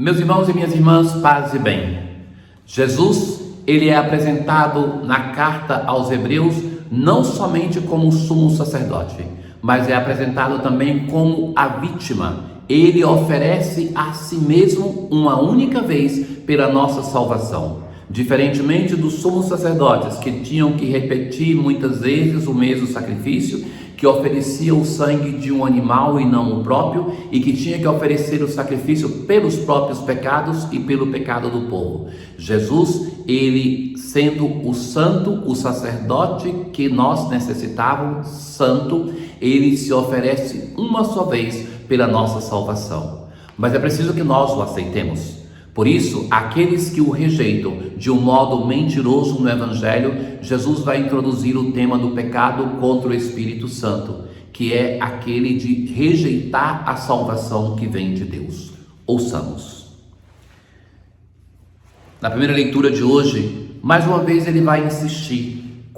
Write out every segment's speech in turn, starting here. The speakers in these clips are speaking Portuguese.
Meus irmãos e minhas irmãs, paz e bem. Jesus, ele é apresentado na carta aos Hebreus não somente como sumo sacerdote, mas é apresentado também como a vítima. Ele oferece a si mesmo uma única vez pela nossa salvação. Diferentemente dos sumos sacerdotes, que tinham que repetir muitas vezes o mesmo sacrifício, que oferecia o sangue de um animal e não o próprio, e que tinha que oferecer o sacrifício pelos próprios pecados e pelo pecado do povo. Jesus, ele sendo o santo, o sacerdote que nós necessitávamos, santo, ele se oferece uma só vez pela nossa salvação. Mas é preciso que nós o aceitemos. Por isso, aqueles que o rejeitam de um modo mentiroso no Evangelho, Jesus vai introduzir o tema do pecado contra o Espírito Santo, que é aquele de rejeitar a salvação que vem de Deus. Ouçamos. Na primeira leitura de hoje, mais uma vez ele vai insistir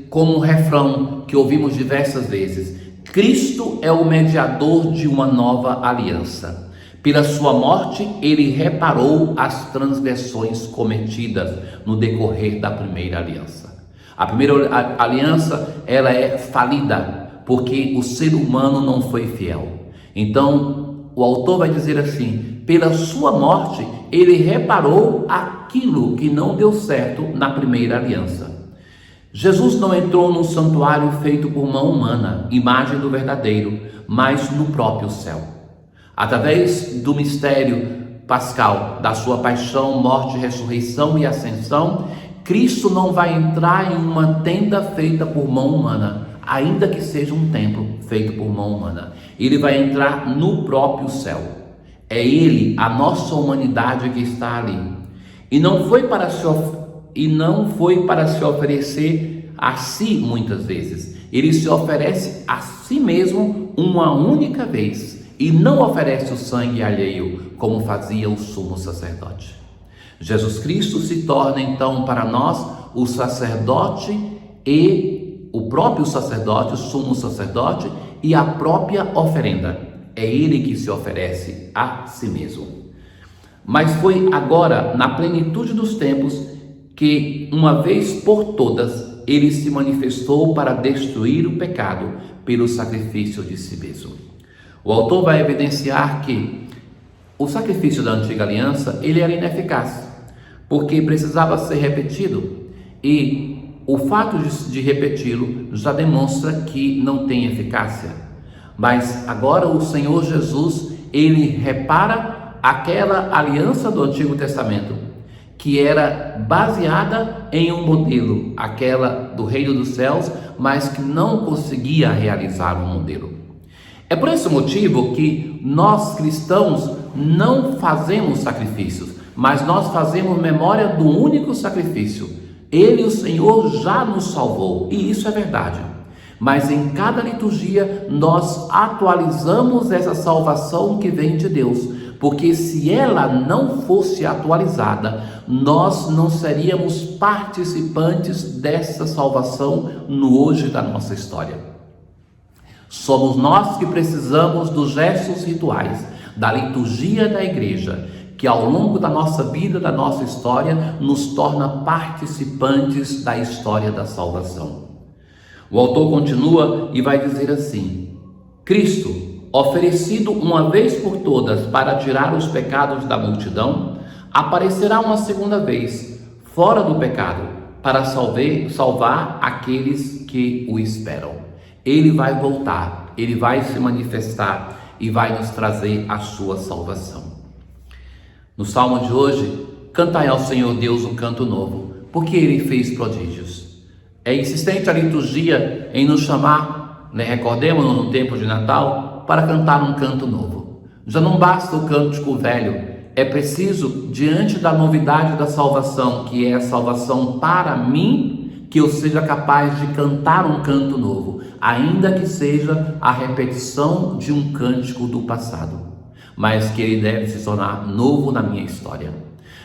como um refrão que ouvimos diversas vezes: Cristo é o mediador de uma nova aliança. Pela sua morte, ele reparou as transgressões cometidas no decorrer da primeira aliança. A primeira aliança, ela é falida, porque o ser humano não foi fiel. Então, o autor vai dizer assim: pela sua morte, ele reparou aquilo que não deu certo na primeira aliança. Jesus não entrou num santuário feito por mão humana, imagem do verdadeiro, mas no próprio céu. Através do mistério pascal, da sua paixão, morte, ressurreição e ascensão, Cristo não vai entrar em uma tenda feita por mão humana, ainda que seja um templo feito por mão humana. Ele vai entrar no próprio céu. É Ele, a nossa humanidade, que está ali. E não foi para se oferecer a si muitas vezes. Ele se oferece a si mesmo uma única vez. E não oferece o sangue alheio, como fazia o sumo sacerdote. Jesus Cristo se torna então para nós o sacerdote e o próprio sacerdote, o sumo sacerdote e a própria oferenda. É Ele que se oferece a si mesmo. Mas foi agora, na plenitude dos tempos, que uma vez por todas, Ele se manifestou para destruir o pecado pelo sacrifício de si mesmo. O autor vai evidenciar que o sacrifício da antiga aliança, ele era ineficaz, porque precisava ser repetido, e o fato de repeti-lo já demonstra que não tem eficácia. Mas agora o Senhor Jesus, ele repara aquela aliança do Antigo Testamento, que era baseada em um modelo, aquela do reino dos céus, mas que não conseguia realizar um modelo. É por esse motivo que nós cristãos não fazemos sacrifícios, mas nós fazemos memória do único sacrifício. Ele, o Senhor, já nos salvou, e isso é verdade. Mas em cada liturgia nós atualizamos essa salvação que vem de Deus, porque se ela não fosse atualizada, nós não seríamos participantes dessa salvação no hoje da nossa história. Somos nós que precisamos dos gestos rituais, da liturgia da igreja, que ao longo da nossa vida, da nossa história, nos torna participantes da história da salvação. O autor continua e vai dizer assim: Cristo, oferecido uma vez por todas para tirar os pecados da multidão, aparecerá uma segunda vez, fora do pecado, para salvar aqueles que o esperam. Ele vai voltar, ele vai se manifestar e vai nos trazer a sua salvação. No salmo de hoje, cantai ao Senhor Deus um canto novo, porque ele fez prodígios. É insistente a liturgia em nos chamar, recordemos-nos no tempo de Natal, para cantar um canto novo. Já não basta o cântico velho, é preciso, diante da novidade da salvação, que é a salvação para mim, que eu seja capaz de cantar um canto novo, ainda que seja a repetição de um cântico do passado, mas que ele deve se tornar novo na minha história.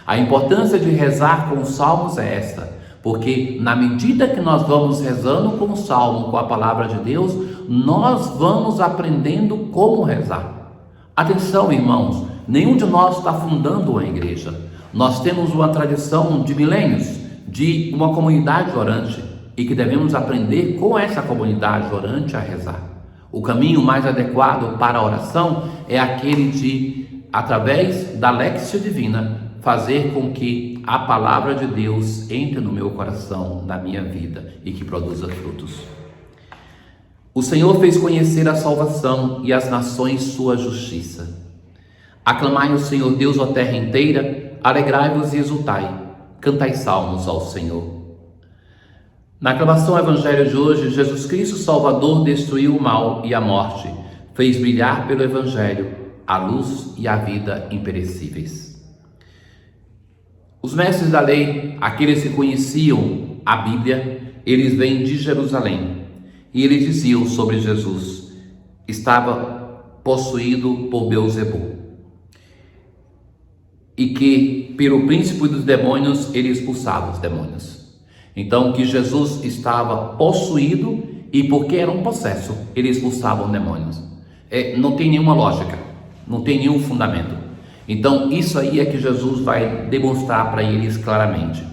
A importância de rezar com os salmos é esta, porque na medida que nós vamos rezando com o salmo, com a palavra de Deus, nós vamos aprendendo como rezar. Atenção, irmãos, Nenhum de nós está fundando uma igreja. Nós temos uma tradição de milênios, de uma comunidade orante, e que devemos aprender com essa comunidade orante a rezar. O caminho mais adequado para a oração é aquele de, através da Léxio Divina, fazer com que a palavra de Deus entre no meu coração, na minha vida, e que produza frutos. O Senhor fez conhecer a salvação e as nações sua justiça. Aclamai o Senhor Deus, ó terra inteira, alegrai-vos e exultai, cantai salmos ao Senhor. Na aclamação ao Evangelho de hoje, Jesus Cristo Salvador destruiu o mal e a morte, fez brilhar pelo Evangelho a luz e a vida imperecíveis. Os mestres da lei, aqueles que conheciam a Bíblia, eles vêm de Jerusalém e eles diziam sobre Jesus: estava possuído por Beelzebul, e que pelo príncipe dos demônios ele expulsava os demônios. Então, que Jesus estava possuído e porque era um possesso, ele expulsava os demônios. Não tem nenhuma lógica, não tem nenhum fundamento. Então, isso aí é que Jesus vai demonstrar para eles claramente.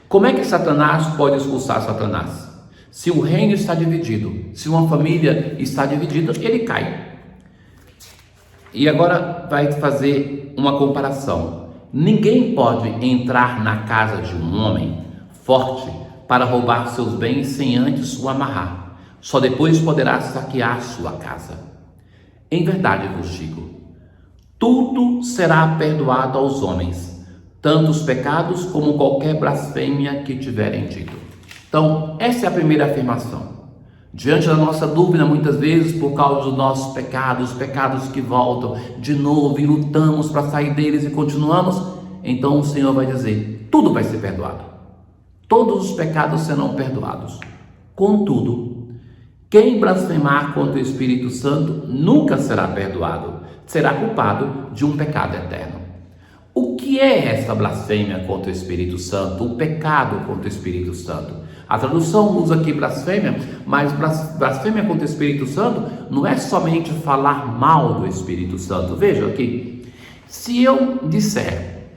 Como é que Satanás pode expulsar Satanás? Se o reino está dividido, se uma família está dividida, ele cai. E agora vai fazer uma comparação. Ninguém pode entrar na casa de um homem forte para roubar seus bens sem antes o amarrar. Só depois poderá saquear sua casa. Em verdade vos digo, tudo será perdoado aos homens, tanto os pecados como qualquer blasfêmia que tiverem dito. Então, essa é a primeira afirmação. Diante da nossa dúvida, muitas vezes, por causa dos nossos pecados, pecados que voltam de novo e lutamos para sair deles e continuamos, então o Senhor vai dizer, tudo vai ser perdoado. Todos os pecados serão perdoados. Contudo, quem blasfemar contra o Espírito Santo nunca será perdoado, será culpado de um pecado eterno. O que é essa blasfêmia contra o Espírito Santo? O pecado contra o Espírito Santo? A tradução usa aqui blasfêmia, mas blasfêmia contra o Espírito Santo não é somente falar mal do Espírito Santo. Veja aqui, se eu disser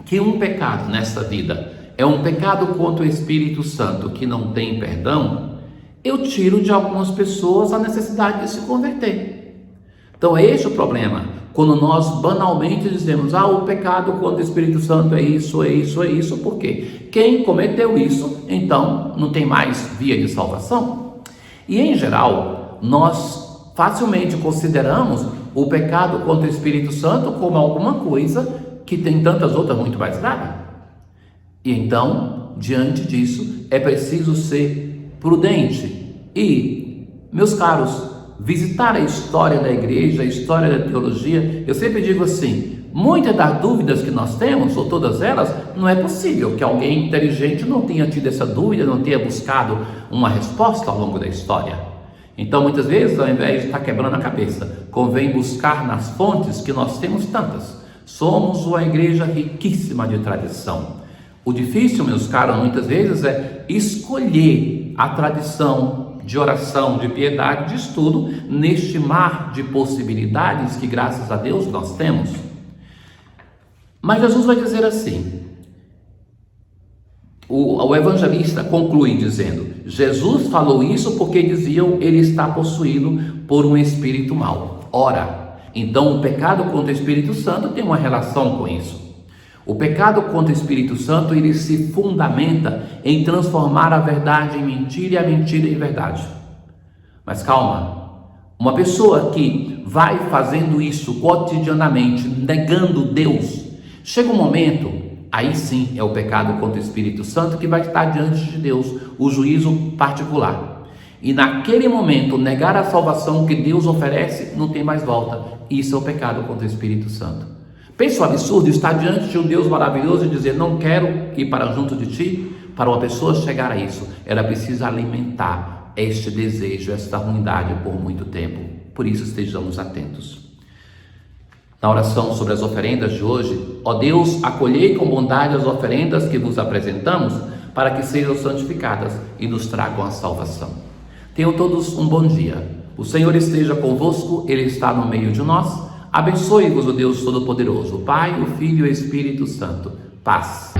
que um pecado nessa vida é um pecado contra o Espírito Santo que não tem perdão, eu tiro de algumas pessoas a necessidade de se converter. Então é esse o problema, quando nós banalmente dizemos, o pecado contra o Espírito Santo é isso, é isso, é isso, porque quem cometeu isso, então não tem mais via de salvação. E em geral, nós facilmente consideramos o pecado contra o Espírito Santo como alguma coisa que tem tantas outras muito mais graves. E então, diante disso, é preciso ser prudente e, meus caros, visitar a história da igreja, a história da teologia. Eu sempre digo assim, muitas das dúvidas que nós temos, ou todas elas, não é possível que alguém inteligente não tenha tido essa dúvida, não tenha buscado uma resposta ao longo da história. Então, muitas vezes, ao invés de estar quebrando a cabeça, convém buscar nas fontes, que nós temos tantas. Somos uma igreja riquíssima de tradição. O difícil, meus caros, muitas vezes é escolher a tradição de oração, de piedade, de estudo, neste mar de possibilidades que, graças a Deus, nós temos. Mas Jesus vai dizer assim, o evangelista conclui dizendo, Jesus falou isso porque diziam, ele está possuído por um espírito mau. Ora, então o pecado contra o Espírito Santo tem uma relação com isso. O pecado contra o Espírito Santo, ele se fundamenta em transformar a verdade em mentira e a mentira em verdade. Mas calma, uma pessoa que vai fazendo isso cotidianamente, negando Deus, chega um momento, aí sim é o pecado contra o Espírito Santo que vai estar diante de Deus, o juízo particular. E naquele momento, negar a salvação que Deus oferece, não tem mais volta. Isso é o pecado contra o Espírito Santo. Pensa o absurdo estar diante de um Deus maravilhoso e dizer, não quero ir para junto de ti. Para uma pessoa chegar a isso, era preciso alimentar este desejo, esta ruindade por muito tempo. Por isso estejamos atentos. Na oração sobre as oferendas de hoje, ó Deus, acolhei com bondade as oferendas que vos apresentamos, para que sejam santificadas e nos tragam a salvação. Tenham todos um bom dia. O Senhor esteja convosco, Ele está no meio de nós. Abençoe-vos o Deus Todo-Poderoso, o Pai, o Filho e o Espírito Santo. Paz.